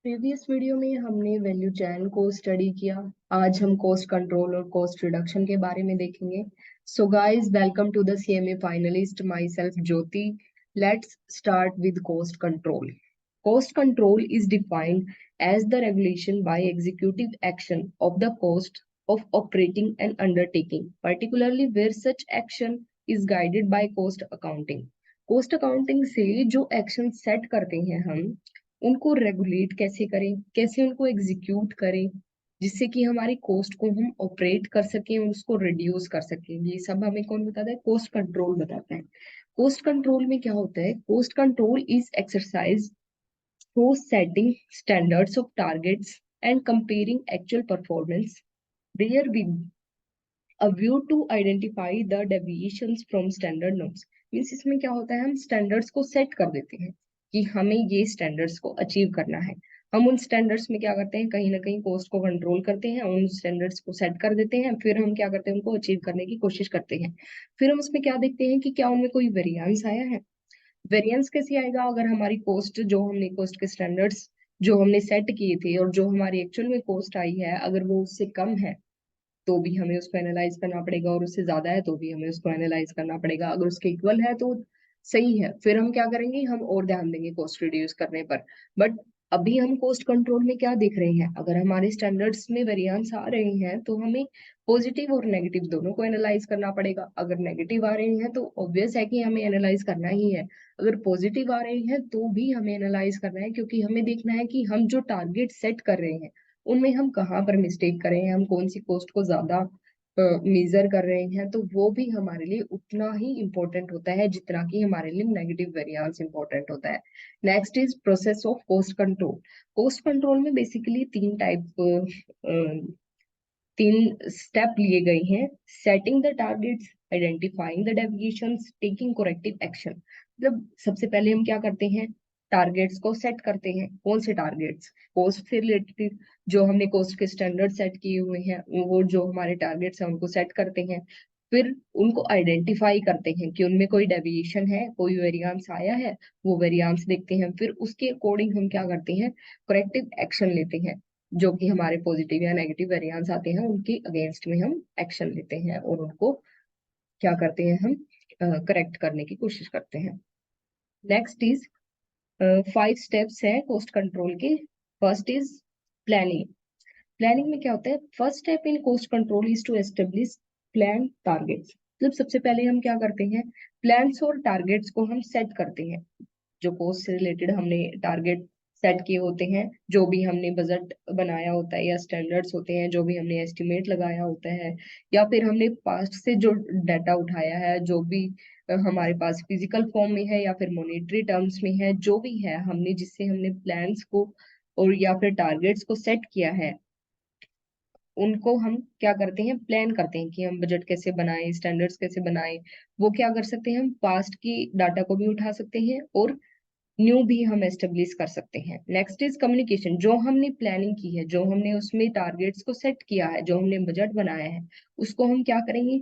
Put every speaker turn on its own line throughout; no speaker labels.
Previous video में हमने value चैन को स्टडी किया। आज हम कॉस्ट कंट्रोल और कॉस्ट रिडक्शन के बारे में देखेंगे। So guys, welcome to the CMA finalist, my self Jyoti. Let's start with cost control. Cost control is defined as the regulation by executive action of the cost of operating an undertaking, particularly where such action is guided by cost accounting. cost accounting से जो action set करते हैं हम उनको regulate कैसे करें, कैसे उनको एग्जीक्यूट करें, जिससे कि हमारी कॉस्ट को हम ऑपरेट कर सकें, उसको रिड्यूस कर सकें। ये सब हमें कौन बताता है? कॉस्ट कंट्रोल बताता है। कॉस्ट कंट्रोल में क्या होता है? Cost control is exercise for setting standards of targets and comparing actual performance there with a view to identify the deviations from standard norms। Means इसमें क्या होता है, हम स्टैंडर्ड्स को सेट कर देते हैं कि हमें ये स्टैंडर्ड्स को अचीव करना है। हम उन स्टैंडर्ड्स में क्या करते हैं, कहीं ना कहीं कॉस्ट को कंट्रोल करते हैं, उन स्टैंडर्ड्स को सेट कर देते हैं, फिर हम क्या करते हैं, उनको अचीव करने की कोशिश करते हैं। फिर हम उसमें क्या देखते हैं कि क्या उनमें कोई वेरिएंस आया है। वेरिएंस कैसे आएगा? अगर हमारी कॉस्ट, जो हमने कॉस्ट के स्टैंडर्ड्स जो हमने सेट किए थे और जो हमारी एक्चुअल में कॉस्ट आई है, अगर वो उससे कम है तो भी हमें उसको एनालाइज करना पड़ेगा, और उससे ज्यादा है तो भी हमें उसको एनालाइज करना पड़ेगा। अगर उसके इक्वल है तो सही है, फिर हम क्या करेंगे, हम और ध्यान देंगे कॉस्ट रिड्यूस करने पर। बट अभी हम कॉस्ट कंट्रोल में क्या देख रहे हैं, अगर हमारे स्टैंडर्ड्स में वेरिएंस आ रहे हैं तो हमें पॉजिटिव और नेगेटिव दोनों को एनालाइज करना पड़ेगा। अगर नेगेटिव आ रहे हैं तो ऑब्वियस है कि हमें एनालाइज करना ही है। अगर पॉजिटिव आ रहे हैं तो भी हमें एनालाइज करना है, क्योंकि हमें देखना है कि हम जो टारगेट सेट कर रहे हैं उनमें हम कहाँ पर मिस्टेक कर रहे हैं, हम कौन सी कॉस्ट को ज्यादा मेजर कर रहे हैं। तो वो भी हमारे लिए उतना ही इम्पोर्टेंट होता है जितना कि हमारे लिए नेगेटिव वेरिएंस इम्पोर्टेंट होता है। Next is process of cost control. Cost control में बेसिकली तीन स्टेप लिए गए हैं। Setting the targets, identifying the deviations, taking corrective action. मतलब सबसे पहले हम क्या करते हैं, टारगेट्स को सेट करते हैं। कौन से टारगेट्स? कॉस्ट से रिलेटेड, जो हमने कॉस्ट के स्टैंडर्ड सेट किए हुए हैं, वो जो हमारे टारगेट्स हैं उनको सेट करते हैं। फिर उनको आइडेंटिफाई करते हैं कि उनमें कोई डेविएशन है, कोई वेरिएंस आया है, वो वेरिएंस देखते हैं। फिर उसके अकॉर्डिंग हम क्या करते हैं, करेक्टिव एक्शन लेते हैं। जो कि हमारे पॉजिटिव या नेगेटिव वेरिएंस आते हैं उनके अगेंस्ट में हम एक्शन लेते हैं और उनको क्या करते हैं, हम करेक्ट करने की कोशिश करते हैं। नेक्स्ट इज 5 स्टेप्स है कॉस्ट कंट्रोल के। First is planning. प्लानिंग में क्या होता है? First step in cost control is to establish plan targets. मतलब सबसे पहले हम क्या करते हैं, प्लान्स और टारगेट्स को हम सेट करते हैं। जो कोर्स से रिलेटेड हमने टारगेट सेट किए होते हैं, जो भी हमने बजट बनाया होता है या स्टैंडर्ड्स होते हैं, जो भी हमने एस्टिमेट लगाया होता है, या फिर हमने पास्ट से जो डाटा उठाया है, जो भी हमारे पास फिजिकल फॉर्म में है या फिर मॉनेटरी टर्म्स में है, जो भी है हमने, जिससे हमने प्लान्स को और या फिर टारगेट्स को सेट किया है, उनको हम क्या करते हैं, प्लान करते हैं कि हम बजट कैसे बनाएं, स्टैंडर्ड्स कैसे बनाएं। वो क्या कर सकते हैं, हम पास्ट की डाटा को भी उठा सकते हैं और न्यू भी हम एस्टेब्लिश कर सकते हैं। Next is communication. जो हमने प्लानिंग की है, जो हमने उसमें टारगेट्स को सेट किया है, जो हमने बजट बनाया है, उसको हम क्या करेंगे,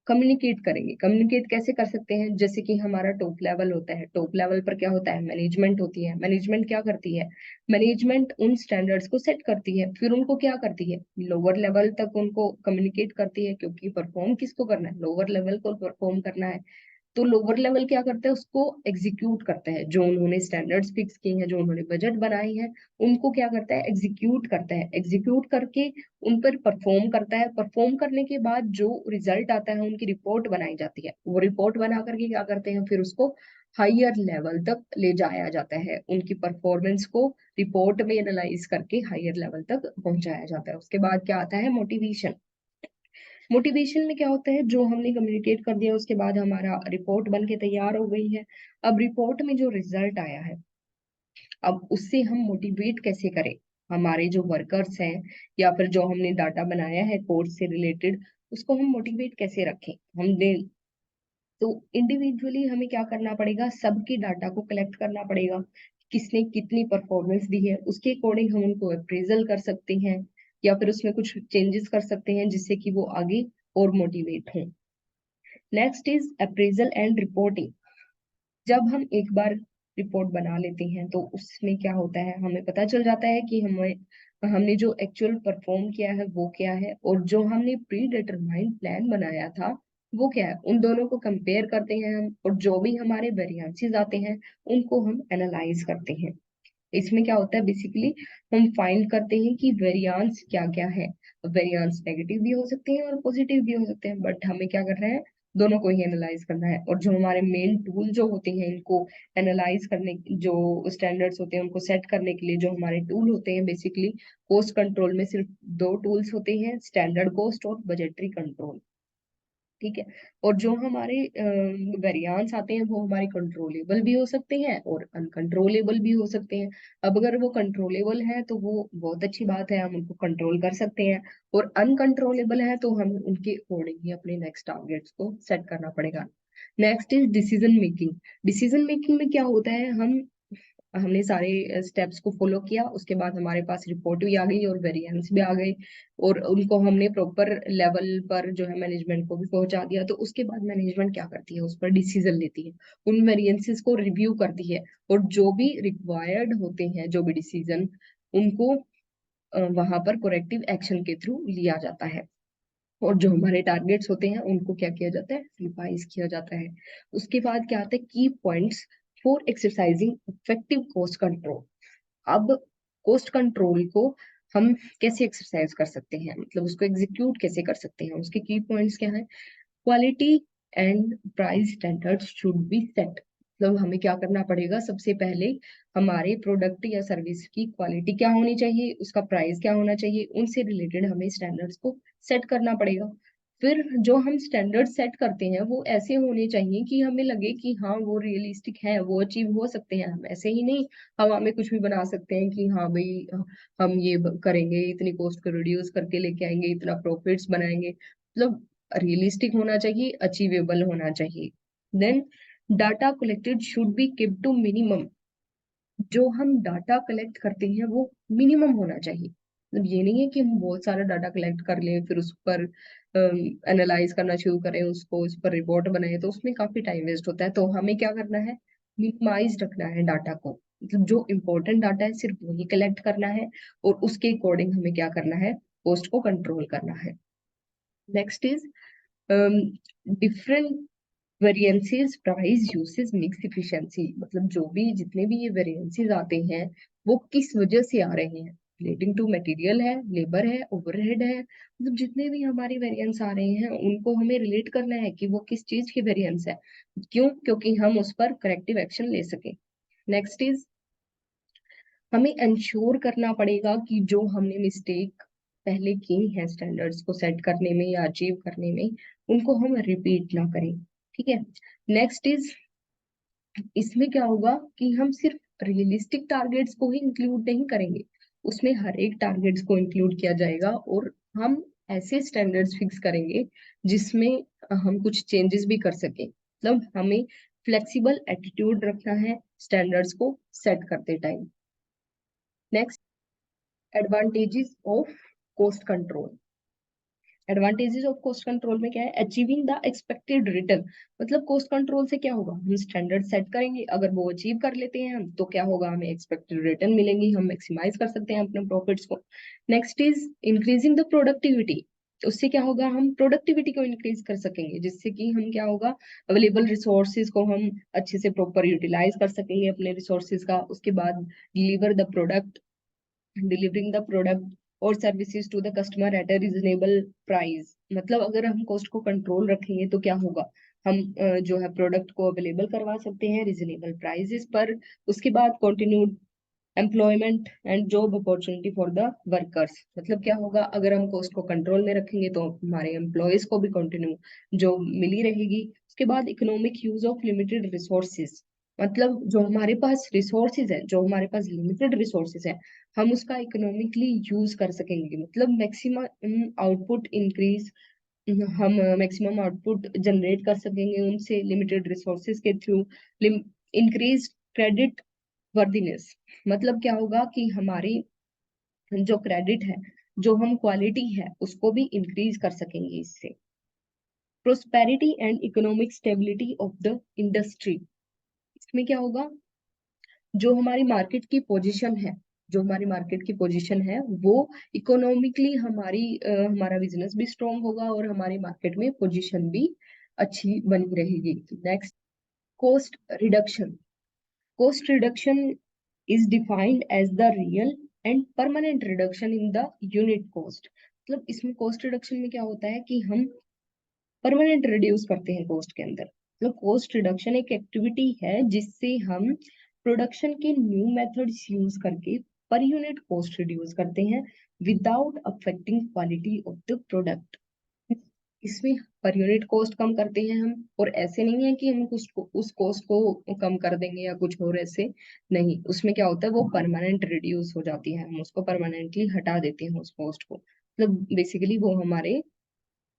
कम्युनिकेट करेंगे। कम्युनिकेट कैसे कर सकते हैं? जैसे कि हमारा टॉप लेवल होता है, टॉप लेवल पर क्या होता है, मैनेजमेंट होती है। मैनेजमेंट क्या करती है, मैनेजमेंट उन स्टैंडर्ड्स को सेट करती है, फिर उनको क्या करती है, लोअर लेवल तक उनको कम्युनिकेट करती है, क्योंकि परफॉर्म किसको करना है, लोअर लेवल को परफॉर्म करना है। तो लोअर लेवल क्या करता है, उसको एग्जीक्यूट करता है। जो उन्होंने स्टैंडर्ड्स फिक्स किए हैं, जो उन्होंने बजट बनाए हैं, उनको क्या करता है, एग्जीक्यूट करता है। एग्जीक्यूट करके उन पर परफॉर्म करता है। परफॉर्म करने के बाद जो रिजल्ट आता है, उनकी रिपोर्ट बनाई जाती है। वो रिपोर्ट बना करके क्या करते हैं, फिर उसको हायर लेवल तक ले जाया जाता है। उनकी परफॉर्मेंस को रिपोर्ट में एनालाइज करके हायर लेवल तक पहुंचाया जाता है। उसके बाद क्या आता है, मोटिवेशन। मोटिवेशन में क्या होता है, जो हमने कम्युनिकेट कर दिया उसके बाद हमारा रिपोर्ट बन के तैयार हो गई है। अब रिपोर्ट में जो रिजल्ट आया है, अब उससे हम मोटिवेट कैसे करें हमारे जो वर्कर्स हैं, या फिर जो हमने डाटा बनाया है कोर्स से रिलेटेड, उसको हम मोटिवेट कैसे रखें। हम दे तो इंडिविजुअली हमें क्या करना पड़ेगा, सबकी डाटा को कलेक्ट करना पड़ेगा। किसने कितनी परफॉर्मेंस दी है, उसके अकॉर्डिंग हम उनको अप्रेजल कर सकते हैं, या फिर उसमें कुछ चेंजेस कर सकते हैं जिससे कि वो आगे और मोटिवेट हों। Next is appraisal and reporting. जब हम एक बार रिपोर्ट बना लेते हैं, तो उसमें क्या होता है, हमें पता चल जाता है कि हमें हमने जो एक्चुअल परफॉर्म किया है वो क्या है, और जो हमने प्री डिटरमाइंड प्लान बनाया था वो क्या है। उन दोनों को कंपेयर करते हैं हम, और जो भी हमारे वेरिएंसेस आते हैं उनको हम एनालाइज करते हैं। इसमें क्या होता है, बेसिकली हम फाइंड करते हैं कि वेरिएंस क्या क्या है। वेरिएंस नेगेटिव भी हो सकते हैं और पॉजिटिव भी हो सकते हैं, बट हमें क्या करना है, दोनों को ही एनालाइज करना है। और जो हमारे मेन टूल जो होते हैं इनको एनालाइज करने, जो स्टैंडर्ड्स होते हैं उनको सेट करने के लिए जो हमारे टूल होते हैं, बेसिकली कोस्ट कंट्रोल में सिर्फ दो टूल्स होते हैं, स्टैंडर्ड कोस्ट और बजटरी कंट्रोल। ठीक है। और जो हमारे वेरिएंस आते हैं वो हमारे कंट्रोलेबल भी हो सकते हैं और अनकंट्रोलेबल भी हो सकते हैं। अब अगर वो कंट्रोलेबल है तो वो बहुत अच्छी बात है, हम उनको कंट्रोल कर सकते हैं। और अनकंट्रोलेबल है तो हम उनके अकॉर्डिंग ही अपने नेक्स्ट टारगेट्स को सेट करना पड़ेगा। Next is decision making. Decision making में क्या होता है, हमने सारे स्टेप्स को फॉलो किया, उसके बाद हमारे पास रिपोर्ट भी आ गई और वेरिएंस भी आ गए, और उनको हमने प्रॉपर लेवल पर जो है मैनेजमेंट को भी पहुंचा दिया। तो उसके बाद मैनेजमेंट क्या करती है, उस पर डिसीजन लेती है, उन वेरिएंसेस को रिव्यू करती है, और जो भी रिक्वायर्ड होते हैं, जो भी डिसीजन, उनको वहां पर करेक्टिव एक्शन के थ्रू लिया जाता है। और जो हमारे टारगेट्स होते हैं उनको क्या किया जाता है, रिवाइज किया जाता है। उसके बाद क्या आता है, की points for exercising effective cost control. अब कोस्ट कंट्रोल को हम कैसे एक्सरसाइज कर सकते हैं, मतलब उसको एग्जीक्यूट कैसे कर सकते हैं, उसके की पॉइंट्स क्या है। Quality and price standards should be set. मतलब हमें क्या करना पड़ेगा, सबसे पहले हमारे प्रोडक्ट या सर्विस की क्वालिटी क्या होनी चाहिए, उसका प्राइस क्या होना चाहिए, उनसे रिलेटेड हमें स्टैंडर्ड्स को सेट करना पड़ेगा। फिर जो हम स्टैंडर्ड सेट करते हैं वो ऐसे होने चाहिए कि हमें लगे कि हाँ वो रियलिस्टिक है, वो अचीव हो सकते हैं। हम ऐसे ही नहीं हवा में कुछ भी बना सकते हैं कि हाँ भाई हम ये करेंगे, इतनी कॉस्ट को रिड्यूस करके लेके आएंगे, इतना प्रॉफिट्स बनाएंगे। मतलब रियलिस्टिक होना चाहिए, अचीवेबल होना चाहिए। Then data collected should be keep to minimum. जो हम डाटा कलेक्ट करते हैं वो मिनिमम होना चाहिए। मतलब ये नहीं है कि हम बहुत सारा डाटा कलेक्ट कर लें फिर उस पर एनालाइज करना शुरू करें, उसको उस पर रिपोर्ट बनाए, तो उसमें काफी टाइम वेस्ट होता है। तो हमें क्या करना है, मिनिमाइज रखना है डाटा को। मतलब जो इम्पोर्टेंट डाटा है सिर्फ वही कलेक्ट करना है, और उसके अकॉर्डिंग हमें क्या करना है, कॉस्ट को कंट्रोल करना है। Next is different variances price usage mix efficiency. मतलब जो भी जितने भी ये वेरिएंसेस आते हैं वो किस वजह से आ रहे हैं, रिलेटिंग टू मटेरियल है, लेबर है, ओवरहेड है। मतलब जितने भी हमारे वेरिएंस आ रहे हैं उनको हमें रिलेट करना है कि वो किस चीज की वेरिएंस है, क्यों, क्योंकि हम उस पर करेक्टिव एक्शन ले सके। नेक्स्ट इज हमें इंश्योर करना पड़ेगा कि जो हमने मिस्टेक पहले की है स्टैंडर्ड्स को सेट करने में या अचीव करने में, उनको हम रिपीट ना करें। ठीक है। नेक्स्ट इज इसमें क्या होगा कि हम सिर्फ रियलिस्टिक टारगेट्स को ही इंक्लूड नहीं करेंगे, उसमें हर एक टारगेट्स को इंक्लूड किया जाएगा, और हम ऐसे स्टैंडर्ड्स फिक्स करेंगे जिसमें हम कुछ चेंजेस भी कर सकें। मतलब हमें फ्लेक्सिबल एटीट्यूड रखना है स्टैंडर्ड्स को सेट करते time. Next, advantages of cost control. Advantages of cost control में क्या है, अचीविंग द एक्सपेक्टेड रिटर्न। मतलब कोस्ट कंट्रोल से क्या होगा, हम स्टैंडर्ड सेट करेंगे, अगर वो अचीव कर लेते हैं हम तो क्या होगा, हमें एक्सपेक्टेड रिटर्न मिलेंगी, हम मैक्सिमाइज कर सकते हैं अपने प्रॉफिट्स को। Next is increasing the productivity. उससे क्या होगा, हम प्रोडक्टिविटी को इंक्रीज कर सकेंगे, जिससे कि हम क्या होगा, अवेलेबल रिसोर्सेज को हम अच्छे से प्रॉपर यूटिलाइज कर सकेंगे अपने रिसोर्सेज का। उसके बाद deliver the product, delivering the product और services to the customer at a reasonable price. मतलब अगर हम कॉस्ट को कंट्रोल रखेंगे तो क्या होगा, हम जो है प्रोडक्ट को अवेलेबल करवा सकते हैं रीजनेबल प्राइसेस पर। उसके बाद continued employment and job opportunity for the workers. मतलब क्या होगा, अगर हम कॉस्ट को कंट्रोल में रखेंगे तो हमारे एम्प्लॉयज को भी कंटिन्यू जॉब मिली रहेगी। उसके बाद economic use of limited resources. मतलब जो हमारे पास रिसोर्सेज है, जो हमारे पास लिमिटेड रिसोर्सेज है, हम उसका इकोनॉमिकली यूज कर सकेंगे। मतलब मैक्सिमम आउटपुट इंक्रीज, हम मैक्सिमम आउटपुट जनरेट कर सकेंगे उनसे लिमिटेड रिसोर्सेज के थ्रू। Increase credit worthiness. मतलब क्या होगा कि हमारी जो क्रेडिट है, जो हम क्वालिटी है उसको भी इंक्रीज कर सकेंगे इससे। Prosperity and economic stability of the industry. इसमें क्या होगा, जो हमारी मार्केट की पोजीशन है, जो हमारी मार्केट की पोजीशन है वो इकोनॉमिकली हमारा बिजनेस भी स्ट्रांग होगा और हमारी मार्केट में पोजीशन भी अच्छी बनी रहेगी। Next, cost reduction. Cost reduction is defined as the real and permanent reduction in the unit cost. मतलब इसमें cost reduction में क्या होता है कि हम परमानेंट रिड्यूस करते हैं कॉस्ट के अंदर। मतलब कॉस्ट रिडक्शन एक एक्टिविटी है जिससे हम प्रोडक्शन के न्यू मेथड्स यूज करके पर यूनिट कॉस्ट रिड्यूस करते हैं without affecting quality of the product. इसमें पर यूनिट कॉस्ट कम करते हैं हम, और ऐसे नहीं है कि हम उस कॉस्ट को कम कर देंगे या कुछ और ऐसे नहीं। उसमें क्या होता है, वो परमानेंट रिड्यूस हो जाती है, हम उसको परमानेंटली हटा देते हैं उस कॉस्ट को। मतलब बेसिकली वो हमारे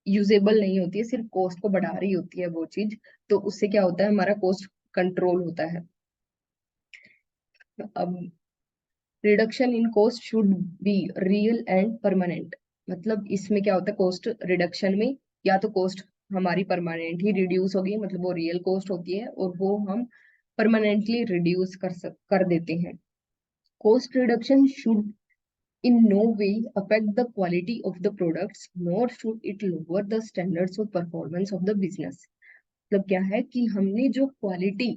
यूजेबल नहीं होती है, सिर्फ कॉस्ट को बढ़ा रही होती है वो चीज। तो उससे क्या होता है, हमारा कॉस्ट कंट्रोल होता है। अब reduction in cost should be real and permanent. मतलब इसमें क्या होता है, कॉस्ट रिडक्शन में या तो कॉस्ट हमारी परमानेंट ही रिड्यूस होगी, मतलब वो रियल कॉस्ट होती है और वो हम परमानेंटली रिड्यूस कर देते हैं। Cost reduction should in no way affect the quality of the products, nor should it lower the standards of performance of the business. मतलब क्या है कि हमने जो क्वालिटी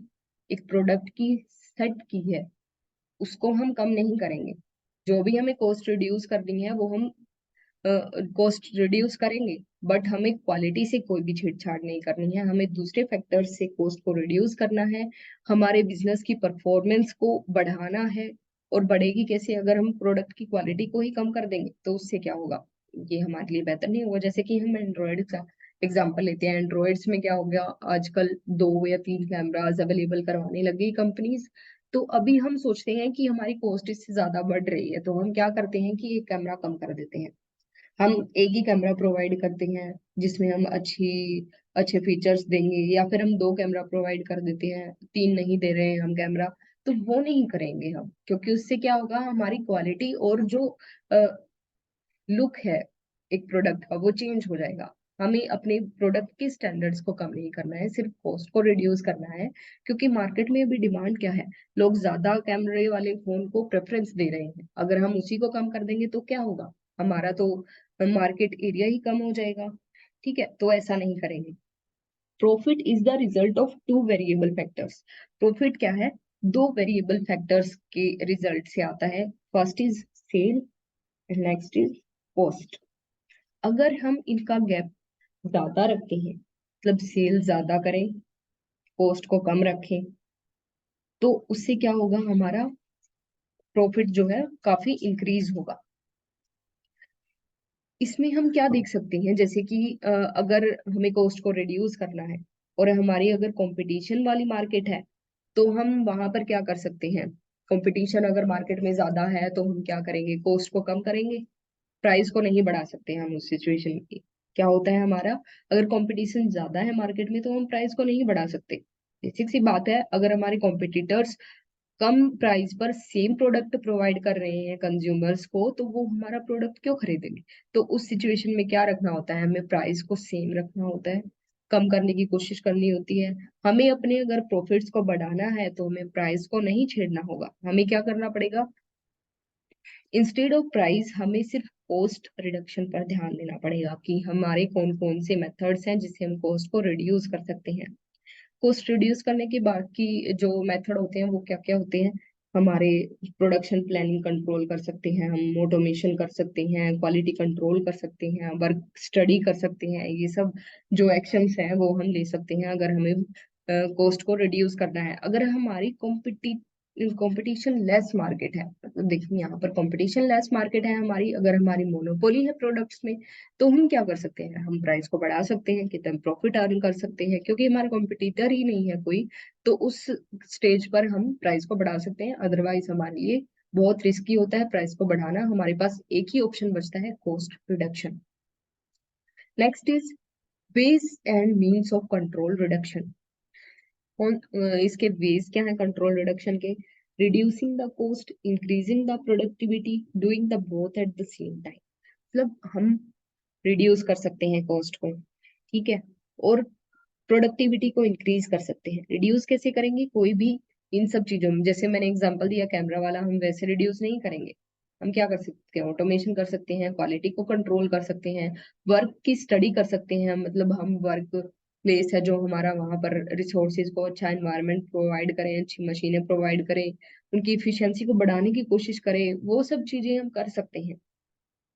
एक प्रोडक्ट की सेट की है उसको हम कम नहीं करेंगे। जो भी हमें कॉस्ट रिड्यूस करनी है वो हम कॉस्ट रिड्यूस करेंगे, बट हमें क्वालिटी से कोई भी छेड़छाड़ नहीं करनी है, हमें दूसरे फैक्टर्स से कॉस्ट को रिड्यूस करना है, हमारे बिजनेस की परफॉर्मेंस को बढ़ाना है। और बढ़ेगी कैसे, अगर हम प्रोडक्ट की क्वालिटी को ही कम कर देंगे तो उससे क्या होगा, ये हमारे लिए बेहतर नहीं होगा। जैसे कि हम एंड्रॉयड का एग्जाम्पल लेते हैं, एंड्रॉयड्स में क्या हो गया, आजकल 2 या 3 कैमराज अवेलेबल करवाने लगी कंपनीज। तो अभी हम सोचते हैं कि हमारी कॉस्ट इससे ज्यादा बढ़ रही है, तो हम क्या करते हैं कि एक कैमरा कम कर देते हैं, हम एक ही कैमरा प्रोवाइड करते हैं जिसमें हम अच्छे फीचर्स देंगे, या फिर हम 2 कैमरा प्रोवाइड कर देते हैं, 3 नहीं दे रहे हैं हम कैमरा। तो वो नहीं करेंगे हम, क्योंकि उससे क्या होगा, हमारी क्वालिटी और जो लुक है एक प्रोडक्ट का वो चेंज हो जाएगा। हमें अपने प्रोडक्ट के स्टैंडर्ड्स को कम नहीं करना है, सिर्फ कॉस्ट को रिड्यूस करना है। क्योंकि मार्केट में अभी डिमांड क्या है, लोग ज्यादा कैमरे वाले फोन को प्रेफरेंस दे रहे हैं। अगर हम उसी को कम कर देंगे तो क्या होगा, हमारा तो मार्केट एरिया ही कम हो जाएगा। ठीक है, तो ऐसा नहीं करेंगे। Profit is the result of 2 variable factors. Profit क्या है, 2 वेरिएबल फैक्टर्स के रिजल्ट से आता है। First is sale, next is cost. अगर हम इनका गैप ज्यादा रखते हैं, मतलब सेल ज्यादा करें, कॉस्ट को कम रखें, तो उससे क्या होगा, हमारा प्रॉफिट जो है काफी इंक्रीज होगा। इसमें हम क्या देख सकते हैं, जैसे कि अगर हमें कॉस्ट को रिड्यूस करना है और हमारी अगर कंपटीशन वाली मार्केट है, तो हम वहां पर क्या कर सकते हैं। कंपटीशन अगर मार्केट में ज्यादा है तो हम क्या करेंगे, कॉस्ट को कम करेंगे, प्राइस को नहीं बढ़ा सकते हम उस सिचुएशन में। क्या होता है हमारा, अगर कंपटीशन ज्यादा है मार्केट में तो हम प्राइस को नहीं बढ़ा सकते। बेसिक सी बात है, अगर हमारे कॉम्पिटिटर्स कम प्राइस पर सेम प्रोडक्ट प्रोवाइड कर रहे हैं कंज्यूमर्स को, तो वो हमारा प्रोडक्ट क्यों खरीदेंगे। तो उस सिचुएशन में क्या रखना होता है, हमें प्राइस को सेम रखना होता है, कम करने की कोशिश करनी होती है। हमें अपने अगर प्रॉफिट्स को बढ़ाना है तो हमें प्राइस को नहीं छेड़ना होगा, हमें क्या करना पड़ेगा, इंस्टेड ऑफ प्राइस हमें सिर्फ कॉस्ट रिडक्शन पर ध्यान देना पड़ेगा कि हमारे कौन कौन से मेथड्स हैं जिससे हम कॉस्ट को रिड्यूस कर सकते हैं। कॉस्ट रिड्यूस करने के बाद की जो मेथड होते हैं वो क्या क्या होते हैं, हमारे प्रोडक्शन प्लानिंग कंट्रोल कर सकते हैं, हम ऑटोमेशन कर सकते हैं, क्वालिटी कंट्रोल कर सकते हैं, वर्क स्टडी कर सकते हैं। ये सब जो एक्शंस हैं वो हम ले सकते हैं अगर हमें कॉस्ट को रिड्यूस करना है। अगर हमारी कंपटीशन लेस मार्केट है, मतलब देखिए यहाँ पर कंपटीशन लेस मार्केट है हमारी, अगर हमारी मोनोपोली है प्रोडक्ट्स में, तो हम क्या कर सकते हैं, हम प्राइस को बढ़ा सकते हैं, कितना प्रॉफिट अर्न कर सकते हैं, क्योंकि हमारा कॉम्पिटिटर ही नहीं है कोई। तो उस स्टेज पर हम प्राइस को बढ़ा सकते हैं, अदरवाइज हमारे लिए बहुत रिस्की होता है प्राइस को बढ़ाना। हमारे पास एक ही ऑप्शन बचता है, cost reduction. Next is ways and means of control reduction. इसके वेज क्या है कंट्रोल रिडक्शन के, reducing the cost, increasing the productivity, doing the both at the same time. मतलब हम रिड्यूस कर सकते हैं कॉस्ट को, ठीक है, और प्रोडक्टिविटी को इंक्रीज कर सकते हैं। रिड्यूस कैसे करेंगे, कोई भी इन सब चीजों में, जैसे मैंने एग्जांपल दिया कैमरा वाला, हम वैसे रिड्यूस नहीं करेंगे। हम क्या कर सकते हैं, ऑटोमेशन कर सकते हैं, क्वालिटी को कंट्रोल कर सकते हैं, वर्क की स्टडी कर सकते हैं। मतलब हम वर्क प्लेस है जो हमारा, वहां पर रिसोर्सेज को अच्छा एनवायरनमेंट प्रोवाइड करें, अच्छी मशीनें प्रोवाइड करें, उनकी इफिशियंसी को बढ़ाने की कोशिश करें, वो सब चीजें हम कर सकते हैं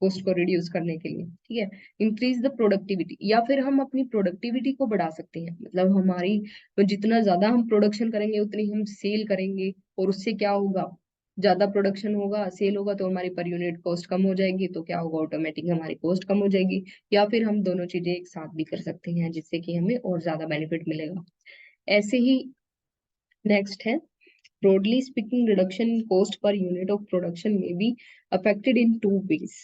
कॉस्ट को रिड्यूस करने के लिए। ठीक है। इंक्रीज द प्रोडक्टिविटी, या फिर हम अपनी प्रोडक्टिविटी को बढ़ा सकते हैं। मतलब हमारी, तो जितना ज्यादा हम प्रोडक्शन करेंगे उतनी हम सेल करेंगे, और उससे क्या होगा, ज्यादा प्रोडक्शन होगा, सेल होगा, तो हमारी पर यूनिट कॉस्ट कम हो जाएगी, तो क्या होगा, ऑटोमेटिक हमारी कॉस्ट कम हो जाएगी। या फिर हम दोनों चीजें एक साथ भी कर सकते हैं, जिससे कि हमें और ज्यादा बेनिफिट मिलेगा। ऐसे ही नेक्स्ट है, broadly speaking, reduction in cost per unit of production may be affected in two ways.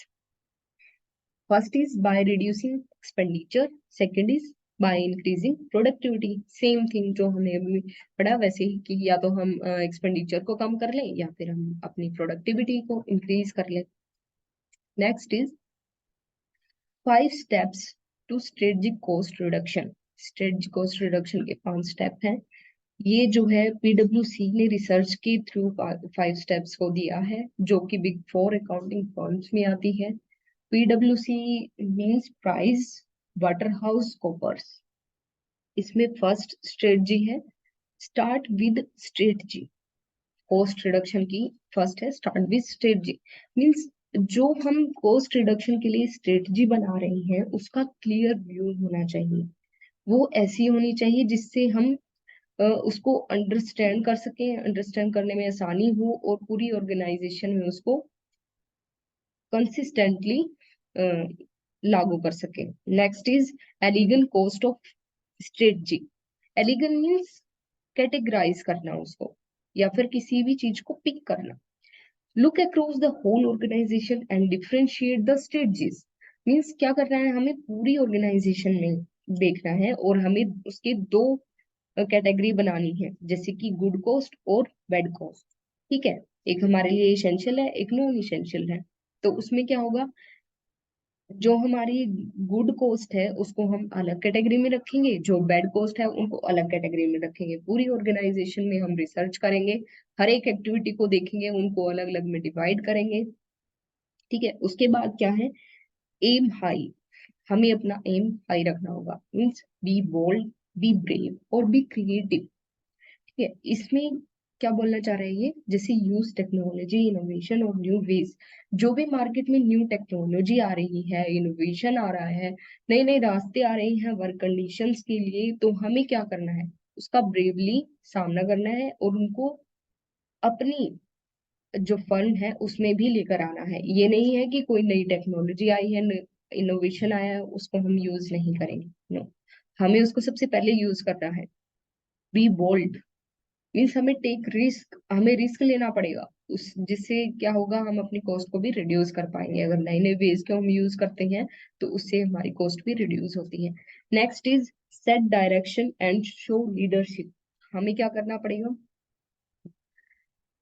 First is by reducing expenditure, second is by increasing productivity. Same thing जो हमने अभी पढ़ा वैसे ही, कि या तो हम एक्सपेंडिचर को कम कर लें, या फिर हम अपनी प्रोडक्टिविटी को इंक्रीज कर लें। Next is 5 steps to strategic cost reduction. Strategic cost reduction के 5 स्टेप हैं। ये जो है पीडब्ल्यूसी ने रिसर्च के थ्रू 5 स्टेप्स को दिया है, जो कि बिग 4 अकाउंटिंग फर्म्स में आती है। पीडब्ल्यूसी means Pricewaterhouse Coopers. इसमें फर्स्ट स्ट्रेटजी है, start with strategy. Cost reduction की फर्स्ट है स्टार्ट विद स्ट्रेटजी। मींस जो हम कॉस्ट रिडक्शन के लिए स्ट्रेटजी बना रहे हैं उसका क्लियर व्यू होना चाहिए। वो ऐसी होनी चाहिए जिससे हम उसको अंडरस्टैंड कर सकें, अंडरस्टैंड करने में आसानी हो, और पूरी ऑर्गेनाइजेशन में उसको कंसिस्टेंटली लागू कर सके। नेक्स्ट इज एलिगन कॉस्ट ऑफ स्ट्रेटजी। एलिगन मीन्स कैटेगराइज करना उसको, या फिर किसी भी चीज को पिक करना। Look across the whole organisation and differentiate the strategies. Means क्या करना है, हमें पूरी ऑर्गेनाइजेशन में देखना है, और हमें उसके दो कैटेगरी बनानी है, जैसे कि गुड कॉस्ट और बैड कॉस्ट। ठीक है। एक हमारे लिए इसेंशियल है, एक नॉन इसेंशियल है। तो उसमें क्या होगा, जो हमारी गुड कॉस्ट है उसको हम अलग कैटेगरी में रखेंगे, जो बैड कॉस्ट है उनको अलग कैटेगरी में रखेंगे। पूरी ऑर्गेनाइजेशन में हम रिसर्च करेंगे, हर एक एक्टिविटी को देखेंगे, उनको अलग अलग में डिवाइड करेंगे। ठीक है। उसके बाद क्या है, एम हाई। हमें अपना एम हाई रखना होगा। Means be bold, be brave और बी क्रिएटिव। ठीक है। इसमें क्या बोलना चाह रहे हैं ये, जैसे यूज टेक्नोलॉजी, इनोवेशन और न्यू वेज। जो भी मार्केट में न्यू टेक्नोलॉजी आ रही है, इनोवेशन आ रहा है, नए नए रास्ते आ रहे हैं वर्क कंडीशंस के लिए, तो हमें क्या करना है, उसका ब्रेवली सामना करना है, और उनको अपनी जो फंड है उसमें भी लेकर आना है। ये नहीं है कि कोई नई टेक्नोलॉजी आई है, इनोवेशन आया है, उसको हम यूज नहीं करेंगे। नो, हमें उसको सबसे पहले यूज करना है। बी बोल्ड मीन्स हमें टेक रिस्क, हमें रिस्क लेना पड़ेगा उस, जिससे क्या होगा, हम अपनी कॉस्ट को भी रिड्यूस कर पाएंगे। अगर नए नए वेज को हम यूज करते हैं तो उससे हमारी कॉस्ट भी रिड्यूस होती है। Next is set direction and show leadership. हमें क्या करना पड़ेगा,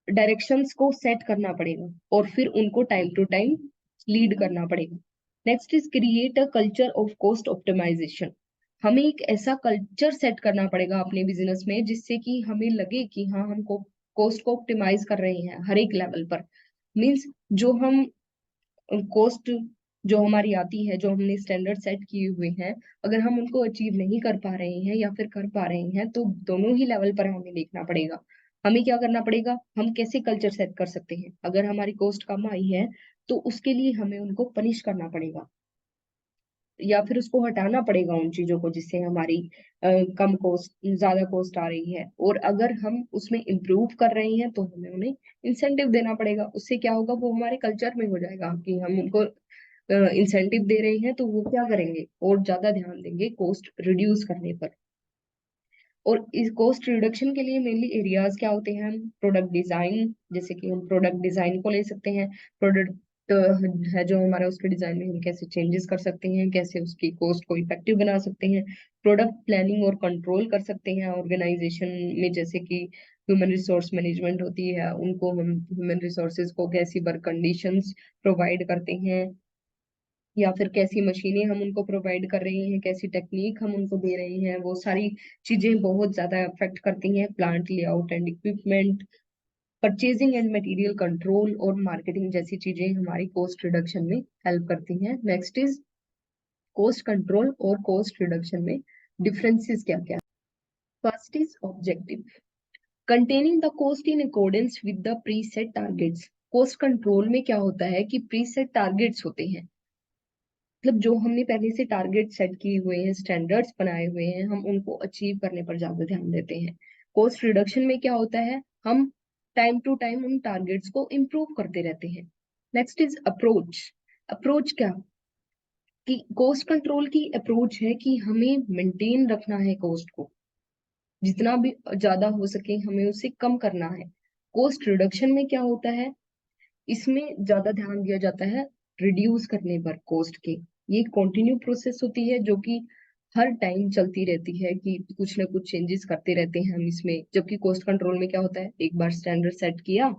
डायरेक्शंस को सेट करना पड़ेगा, और फिर उनको टाइम टू टाइम लीड करना पड़ेगा। Next is create a culture of cost optimisation. हमें एक ऐसा कल्चर सेट करना पड़ेगा अपने बिजनेस में, जिससे कि हमें लगे कि हाँ, हम कॉस्ट को ऑप्टिमाइज कर रहे हैं हर एक लेवल पर। मीन्स जो हम कॉस्ट जो हमारी आती है, जो हमने स्टैंडर्ड सेट किए हुए हैं, अगर हम उनको अचीव नहीं कर पा रहे हैं या फिर कर पा रहे हैं, तो दोनों ही लेवल पर हमें देखना पड़ेगा। हमें क्या करना पड़ेगा, हम कैसे कल्चर सेट कर सकते हैं। अगर हमारी कॉस्ट कम आई है तो उसके लिए हमें उनको पनिश करना पड़ेगा, या फिर उसको हटाना पड़ेगा उन चीजों को जिससे हमारी कम कॉस्ट, ज्यादा कॉस्ट आ रही है। और अगर हम उसमें इम्प्रूव कर रहे हैं तो हमें उन्हें इंसेंटिव देना पड़ेगा। उससे क्या होगा, वो हमारे कल्चर में हो जाएगा कि हम उनको इंसेंटिव दे रहे हैं, तो वो क्या करेंगे, और ज्यादा ध्यान देंगे कॉस्ट रिड्यूस करने पर। और इस कॉस्ट रिडक्शन के लिए मेनली एरियाज क्या होते हैं, प्रोडक्ट डिजाइन, जैसे कि हम प्रोडक्ट डिजाइन को ले सकते हैं। प्रोडक्ट है जो हमारा, उसके डिजाइन में हम कैसे चेंजेस कर सकते हैं, कैसे उसकी कॉस्ट को इफेक्टिव बना सकते हैं। प्रोडक्ट प्लानिंग और कंट्रोल कर सकते हैं ऑर्गेनाइजेशन में, जैसे कि ह्यूमन रिसोर्स मैनेजमेंट होती है, उनको हम ह्यूमन रिसोर्सेज को कैसी वर्क कंडीशंस प्रोवाइड करते हैं, या फिर कैसी मशीनें हम उनको प्रोवाइड कर रहे हैं, कैसी टेक्निक हम उनको दे रहे हैं, वो सारी चीजें बहुत ज्यादा अफेक्ट करती हैं plant layout and equipment, purchasing and material control और मार्केटिंग जैसी चीजें हमारी कॉस्ट रिडक्शन में हेल्प करती हैं। नेक्स्ट इज कॉस्ट कंट्रोल और कॉस्ट रिडक्शन में डिफरेंसेस क्या क्या। First is objective, containing the cost in accordance with the preset targets. Cost control में क्या होता है कि प्रीसेट टारगेट्स होते हैं, मतलब जो हमने पहले से टारगेट सेट किए हुए हैं, स्टैंडर्ड्स बनाए हुए हैं, हम उनको अचीव करने पर ज्यादा ध्यान देते हैं। कॉस्ट रिडक्शन में क्या होता है, हम टाइम टू टाइम उन टारगेट्स को इम्प्रूव करते रहते हैं। Next is approach. अप्रोच क्या कि कॉस्ट कंट्रोल की अप्रोच है कि हमें मेंटेन रखना है कॉस्ट को, जितना भी ज्यादा हो सके हमें उसे कम करना है। कॉस्ट रिडक्शन में क्या होता है, इसमें ज्यादा ध्यान दिया जाता है रिड्यूस करने पर कॉस्ट के। ये कंटिन्यू प्रोसेस होती है जो कि हर टाइम चलती रहती है कि कुछ ना कुछ चेंजेस करते रहते हैं हम इसमें। जबकि कॉस्ट कंट्रोल में क्या होता है, एक बार स्टैंडर्ड सेट किया,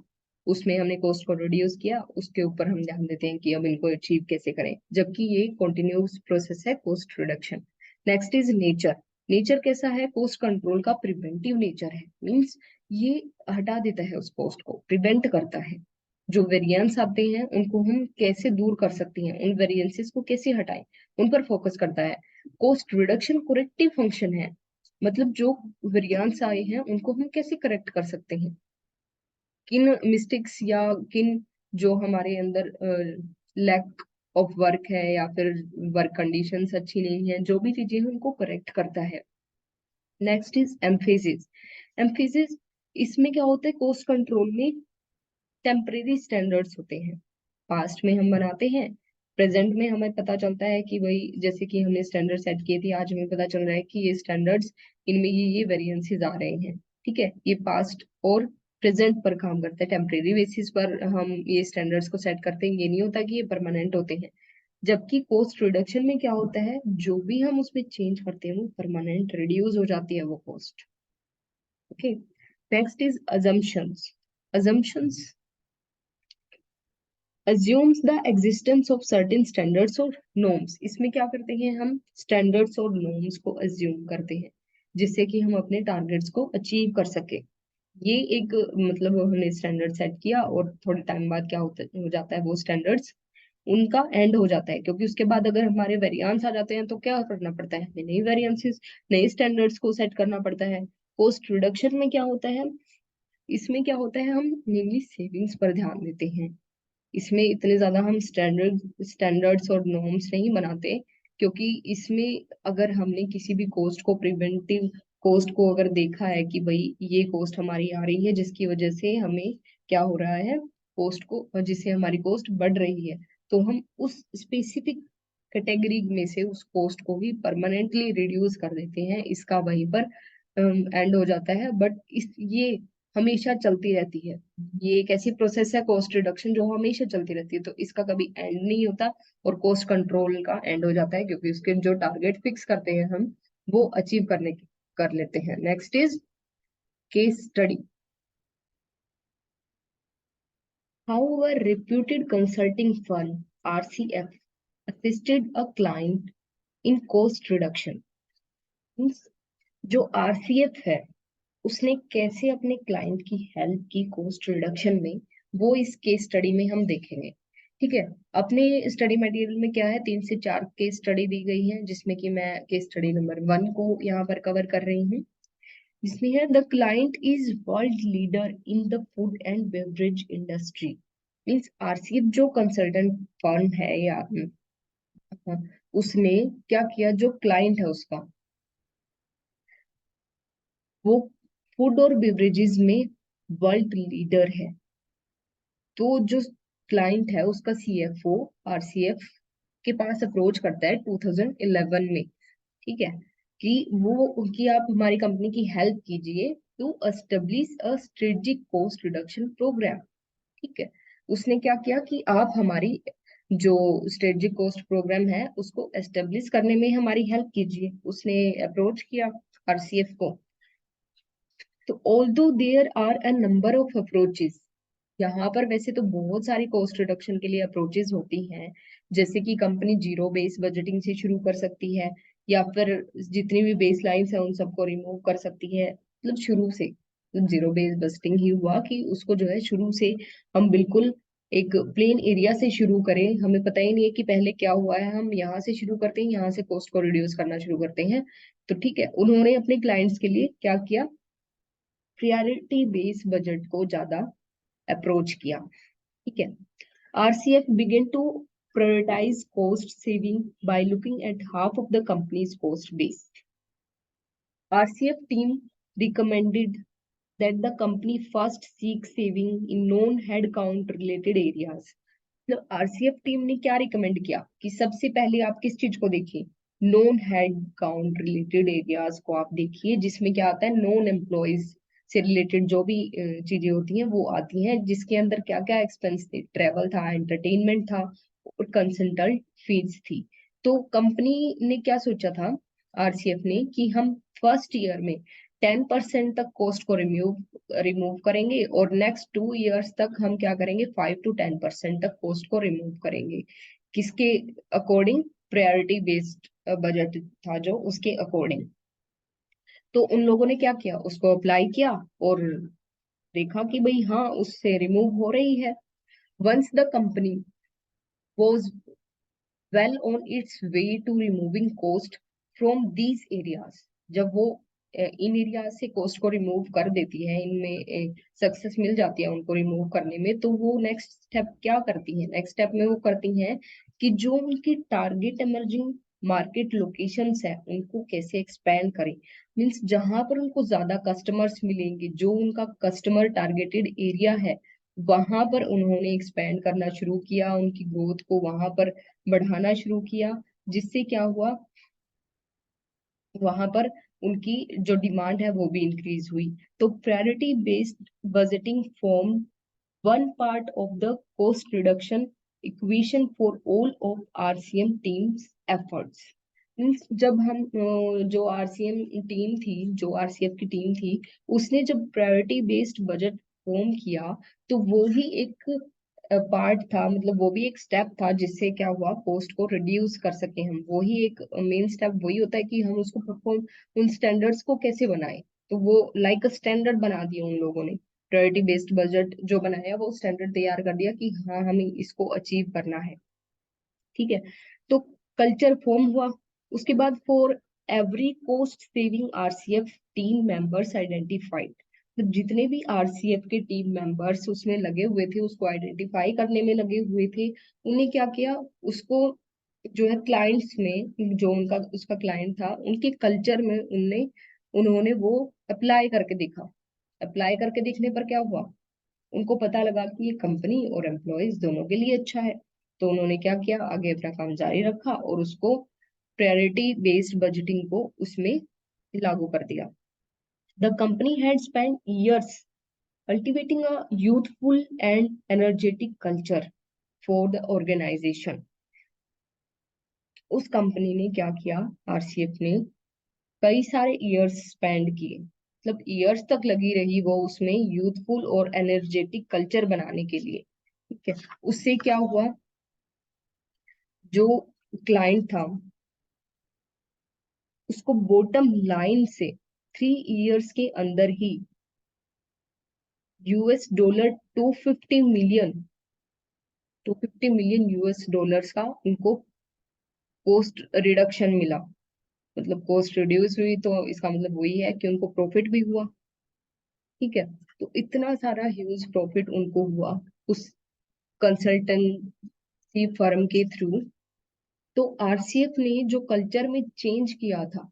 उसमें हमने कॉस्ट को रिड्यूस किया, उसके ऊपर हम ध्यान देते हैं कि हम इनको अचीव कैसे करें, जबकि ये कंटिन्यूस प्रोसेस है cost reduction. Next is nature. Nature कैसा है कॉस्ट कंट्रोल का, प्रिवेंटिव नेचर है, मीन्स ये हटा देता है उस कॉस्ट को, प्रिवेंट करता है। जो वेरिएंस आते हैं उनको हम कैसे दूर कर सकते हैं, उन वेरिएंसेस को कैसे हटाएं, उन पर फोकस करता है। कॉस्ट रिडक्शन कोरेक्टिव फंक्शन है, मतलब जो वेरिएंस आए हैं उनको हम कैसे करेक्ट कर सकते हैं, किन मिस्टेक्स या किन जो हमारे अंदर लैक ऑफ वर्क है या फिर वर्क कंडीशंस अच्छी नहीं है, जो भी चीजें हैं उनको करेक्ट करता है। Next is emphasis. एम्फेसिस इसमें क्या होता है, कॉस्ट कंट्रोल में टेम्परेरी स्टैंडर्ड्स होते हैं, पास्ट में हम बनाते हैं, प्रेजेंट में हमें पता चलता है कि भाई जैसे कि हमने स्टैंडर्ड सेट किए थे, आज हमें पता चल रहा है कि ये स्टैंडर्ड्स, इनमें ये वेरिएंसेस आ रहे हैं। ठीक है, ये पास्ट और प्रेजेंट पर काम करते हैं, टेम्परेरी बेसिस पर हम ये स्टैंडर्ड्स को सेट करते हैं, ये नहीं होता कि ये परमानेंट होते हैं। जबकि कॉस्ट रिडक्शन में क्या होता है, जो भी हम उसमें चेंज करते हैं वो परमानेंट रिड्यूस हो जाती है वो cost. Okay, next is assumptions. Assumptions assumes the existence of certain standards और norms। इसमें क्या करते हैं हम, स्टैंडर्ड्स और नॉर्म्स को assume करते हैं जिससे कि हम अपने टारगेट्स को अचीव कर सके। ये एक मतलब हमने स्टैंडर्ड सेट किया और थोड़े टाइम बाद क्या होता हो जाता है, वो स्टैंडर्ड्स उनका एंड हो जाता है, क्योंकि उसके बाद अगर हमारे वेरिएंस आ जाते हैं तो क्या करना पड़ता है, हमें नई वेरिएंसेस, नए स्टैंडर्ड्स को सेट करना पड़ता है। कॉस्ट रिडक्शन में क्या होता है, इसमें क्या होता है, हम मेनली सेविंग्स पर ध्यान देते हैं। इसमें इतने ज्यादा हम स्टैंडर्ड्स और नॉर्म्स नहीं बनाते, क्योंकि इसमें अगर हमने किसी भी कॉस्ट को, प्रिवेंटिव कॉस्ट को अगर देखा है कि भाई ये कॉस्ट हमारी आ रही है जिसकी वजह से हमें क्या हो रहा है, कॉस्ट को, जिससे हमारी कॉस्ट बढ़ रही है, तो हम उस स्पेसिफिक कैटेगरी में से उस कॉस्ट को ही परमानेंटली रिड्यूस कर देते हैं, इसका वहीं पर एंड हो जाता है। बट इस ये हमेशा चलती रहती है, ये एक ऐसी प्रोसेस है कॉस्ट रिडक्शन जो हमेशा चलती रहती है, तो इसका कभी एंड नहीं होता। और कॉस्ट कंट्रोल का एंड हो जाता है क्योंकि उसके जो टारगेट फिक्स करते हैं हम, वो अचीव कर लेते हैं। Next is case study. How a reputed consulting firm RCF assisted a client in cost reduction। Means जो RCF है उसने कैसे अपने क्लाइंट की हेल्प की कॉस्ट रिडक्शन में, वो इस केस स्टडी में हम देखेंगे। ठीक है, अपने स्टडी मटेरियल में क्या है, 3 से 4 केस स्टडी दी गई है, जिसमें कि मैं केस स्टडी नंबर 1 को यहाँ पर कवर कर रही हूँ, जिसमें है the client is world leader in the food and beverage industry. Means RCF जो कंसल्टेंट फर्म है या उसने क्या किया, जो क्लाइंट है उसका, वो फूड और बेवरेजेस में वर्ल्ड लीडर है। तो जो क्लाइंट है उसका सीएफओ आरसीएफ के पास अप्रोच करता है 2011 में। ठीक है, कि वो उनकी, आप हमारी कंपनी की हेल्प कीजिए to establish a strategic cost reduction programme. ठीक है, उसने क्या किया कि आप हमारी जो स्ट्रेटेजिक कॉस्ट प्रोग्राम है उसको एस्टेब्लिश करने में हमारी हेल्प कीजिए, उसने अप्रोच किया आरसीएफ को। तो although there are a number of approaches, यहाँ पर वैसे तो बहुत सारी कॉस्ट रिडक्शन के लिए अप्रोचेस होती हैं, जैसे कि कंपनी जीरो बेस बजटिंग से शुरू कर सकती है, या फिर जितनी भी बेस लाइन्स है उन सबको रिमूव कर सकती है, मतलब शुरू से। मतलब जीरो बेस बजटिंग ही हुआ कि उसको जो है शुरू से हम बिल्कुल एक प्लेन एरिया से शुरू करें, हमें पता ही नहीं है कि पहले क्या हुआ है, हम यहाँ से शुरू करते हैं, यहाँ से कॉस्ट को रिड्यूस करना शुरू करते हैं। तो ठीक है, उन्होंने अपने क्लाइंट्स के लिए क्या किया, प्रायोरिटी बेस्ड बजट को ज्यादा अप्रोच किया। ठीक है, RCF began to prioritize cost saving by looking at half of the company's cost base. RCF team recommended that the company first seek saving in known headcount related areas. मतलब RCF team ने क्या recommend किया कि सबसे पहले आप किस चीज को देखिए, non head count related areas को आप देखिए, जिसमें क्या आता है, नॉन एम्प्लॉयज से रिलेटेड जो भी चीजें होती हैं वो आती हैं, जिसके अंदर क्या क्या एक्सपेंस थे, ट्रेवल था, एंटरटेनमेंट था और कंसल्टेंट फीस थी। तो कंपनी ने क्या सोचा था, आरसीएफ ने, कि हम फर्स्ट ईयर में 10% तक कॉस्ट को रिमूव रिमूव करेंगे, और नेक्स्ट 2 इयर्स तक हम क्या करेंगे, 5 to 10% तक कॉस्ट को रिमूव करेंगे। किसके अकॉर्डिंग, प्रायोरिटी बेस्ड बजट था जो, उसके अकॉर्डिंग। तो उन लोगों ने क्या किया, उसको अप्लाई किया और देखा कि भाई हाँ, उससे रिमूव हो रही है। Once the company was well on its way to removing cost from these areas, जब वो इन एरिया से कॉस्ट को रिमूव कर देती है, इनमें सक्सेस मिल जाती है उनको रिमूव करने में, तो वो नेक्स्ट स्टेप क्या करती है, नेक्स्ट स्टेप में वो करती हैं कि जो उनकी टारगेट इमर्जिंग मार्केट लोकेशंस है उनको कैसे एक्सपैंड करें। मीन्स जहां पर उनको ज्यादा कस्टमर्स मिलेंगे, जो उनका कस्टमर टारगेटेड एरिया है, वहां पर उन्होंने एक्सपैंड करना शुरू किया, उनकी ग्रोथ को वहां पर बढ़ाना शुरू किया, जिससे क्या हुआ, वहां पर उनकी जो डिमांड है वो भी इंक्रीज हुई। तो priority based budgeting form one part of the cost reduction equation for all of RCM teams efforts. Means जब हम जो आरसीएम टीम थी, जो आरसीएफ की टीम थी, उसने जब प्रायोरिटी बेस्ड बजट फॉर्म किया, तो वो ही एक पार्ट था, मतलब वो भी एक स्टेप था जिससे क्या हुआ, कॉस्ट को रिड्यूस कर सके हम। वो ही एक मेन स्टेप वही होता है कि हम उसको परफॉर्म, उन स्टैंडर्ड्स को कैसे बनाए। तो वो लाइक स्टैंडर्ड बना दिया उन लोगों ने, प्रायोरिटी बेस्ड बजट जो बनाया वो स्टैंडर्ड तैयार कर दिया कि हाँ हमें इसको अचीव करना है। ठीक है, तो कल्चर फॉर्म हुआ। उसके बाद for every cost saving RCF team members identified, तो जितने भी आरसीएफ के टीम मेंबर्स उसमें लगे हुए थे, उसको आइडेंटिफाई करने में लगे हुए थे, उन्हें क्या किया, उसको जो है क्लाइंट्स में, जो उनका उसका क्लाइंट था उनके कल्चर में उनने उन्होंने वो अप्लाई करके देखा। अप्लाई करके देखने पर क्या हुआ, उनको पता लगा कि ये कंपनी और एम्प्लॉयज दोनों के लिए अच्छा है। तो उन्होंने क्या किया, आगे अपना काम जारी रखा और उसको प्रायोरिटी बेस्ड बजटिंग को उसमें लागू कर दिया। The company had spend years cultivating a youthful and energetic culture for the organization. उस कंपनी ने क्या किया, आरसीएफ ने कई सारे ईयर्स स्पेंड किए, मतलब ईयर्स तक लगी रही वो उसमें यूथफुल और एनर्जेटिक कल्चर बनाने के लिए। ठीक है, उससे क्या हुआ, जो क्लाइंट था उसको बॉटम लाइन से 3 इयर्स के अंदर ही $250 मिलियन, $250 मिलियन का उनको कॉस्ट रिडक्शन मिला। मतलब कॉस्ट रिड्यूस हुई तो इसका मतलब वही है कि उनको प्रॉफिट भी हुआ। ठीक है, तो इतना सारा ह्यूज प्रॉफिट उनको हुआ उस कंसल्टेंसी फर्म के थ्रू। तो आरसीएफ ने जो कल्चर में चेंज किया था,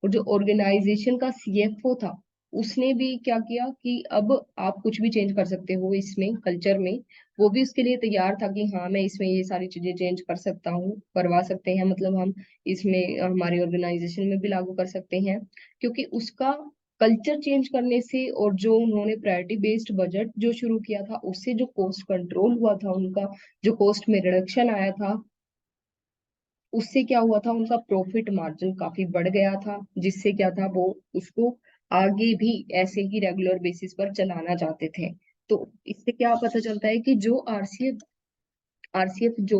और जो ऑर्गेनाइजेशन का सीएफओ था, उसने भी क्या किया कि अब आप कुछ भी चेंज कर सकते हो इसमें कल्चर में। वो भी उसके लिए तैयार था कि हाँ मैं इसमें ये सारी चीजें चेंज कर सकता हूँ, करवा सकते हैं, मतलब हम इसमें हमारी ऑर्गेनाइजेशन में भी लागू कर सकते हैं। क्योंकि उसका कल्चर चेंज करने से, और जो उन्होंने प्रायोरिटी बेस्ड बजट जो शुरू किया था उससे जो कॉस्ट कंट्रोल हुआ था उनका, जो कॉस्ट में रिडक्शन आया था, उससे क्या हुआ था, उनका प्रॉफिट मार्जिन काफी बढ़ गया था, जिससे क्या था, वो उसको आगे भी ऐसे ही रेगुलर बेसिस पर चलाना चाहते थे। तो इससे क्या पता चलता है कि जो आरसीएफ जो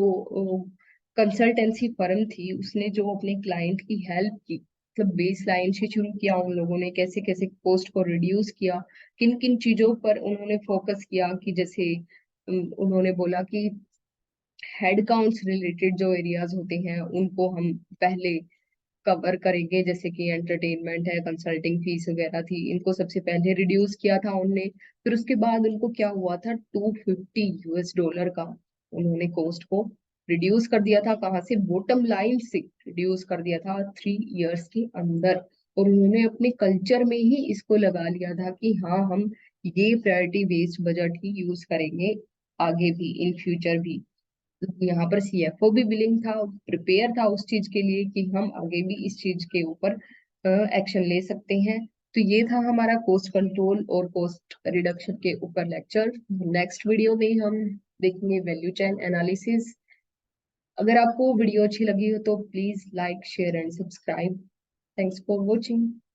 कंसल्टेंसी फर्म थी, उसने जो अपने क्लाइंट की हेल्प की, मतलब बेस लाइन से शुरू किया उन लोगों ने, कैसे कैसे कॉस्ट को रिड्यूस किया, किन किन चीजों पर उन्होंने फोकस किया, कि जैसे उन्होंने बोला कि हेड काउंट्स रिलेटेड जो एरियाज होते हैं उनको हम पहले कवर करेंगे, जैसे कि एंटरटेनमेंट है, कंसल्टिंग फीस वगैरह थी, इनको सबसे पहले रिड्यूस किया था उनने। फिर उसके बाद उनको क्या हुआ था, $250 का उन्होंने कॉस्ट को रिड्यूस कर दिया था। कहाँ से, बॉटम लाइन से रिड्यूस कर दिया था 3 इयर्स के अंदर। और उन्होंने अपने कल्चर में ही इसको लगा लिया था कि हाँ, हम ये प्रायोरिटी बेस्ड बजट ही यूज करेंगे आगे भी, इन फ्यूचर भी। यहाँ पर सीएफओ भी विलिंग था, प्रिपेयर था उस चीज के लिए कि हम आगे भी इस चीज के ऊपर एक्शन ले सकते हैं। तो ये था हमारा कॉस्ट कंट्रोल और कॉस्ट रिडक्शन के ऊपर लेक्चर। नेक्स्ट वीडियो में हम देखेंगे वैल्यू चेन एनालिसिस। अगर आपको वीडियो अच्छी लगी हो तो please like share and subscribe. Thanks for watching.